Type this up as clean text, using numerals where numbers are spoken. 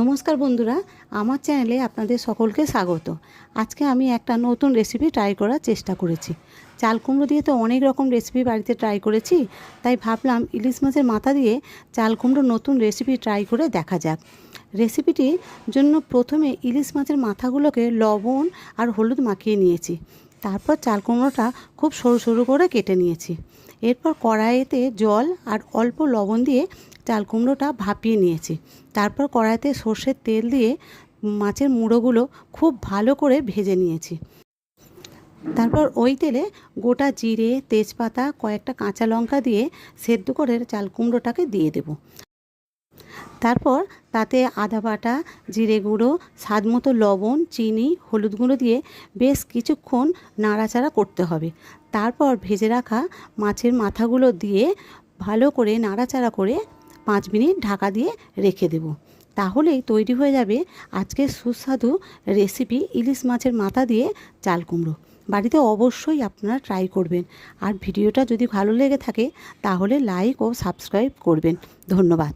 নমস্কার বন্ধুরা, আমার চ্যানেলে আপনাদের সকলকে স্বাগত। আজকে আমি একটা নতুন রেসিপি ট্রাই করার চেষ্টা করেছি। চাল কুমড়ো দিয়ে তো অনেক রকম রেসিপি বাড়িতে ট্রাই করেছি, তাই ভাবলাম ইলিশ মাছের মাথা দিয়ে চাল কুমড়ো নতুন রেসিপি ট্রাই করে দেখা যাক। রেসিপিটির জন্য প্রথমে ইলিশ মাছের মাথাগুলোকে লবণ আর হলুদ মাখিয়ে নিয়েছি। তারপর চাল কুমড়োটা খুব সরু সরু করে কেটে নিয়েছি। এরপর কড়াইতে জল আর অল্প লবণ দিয়ে চাল কুমড়োটা ভাপিয়ে নিয়েছি। তারপর কড়াইতে সর্ষের তেল দিয়ে মাছের মুড়োগুলো খুব ভালো করে ভেজে নিয়েছি। তারপর ওই তেলে গোটা জিরে, তেজপাতা, কয়েকটা কাঁচা লঙ্কা দিয়ে সেদ্ধ করে চাল কুমড়োটাকে দিয়ে দেব। তারপর তাতে আদা বাটা, জিরে গুঁড়ো, স্বাদ মতো লবণ, চিনি, হলুদ গুঁড়ো দিয়ে বেশ কিছুক্ষণ নাড়াচাড়া করতে হবে। তারপর ভেজে রাখা মাছের মাথাগুলো দিয়ে ভালো করে নাড়াচাড়া করে 5 মিনিট ঢাকা দিয়ে রেখে দেব। তাহলেই তৈরি হয়ে যাবে আজকের সুস্বাদু রেসিপি ইলিশ মাছের মাথা দিয়ে চাল কুমড়ো। বাড়িতে অবশ্যই আপনারা ট্রাই করবেন। আর ভিডিওটা যদি ভালো লেগে থাকে তাহলে লাইক ও সাবস্ক্রাইব করবেন। ধন্যবাদ।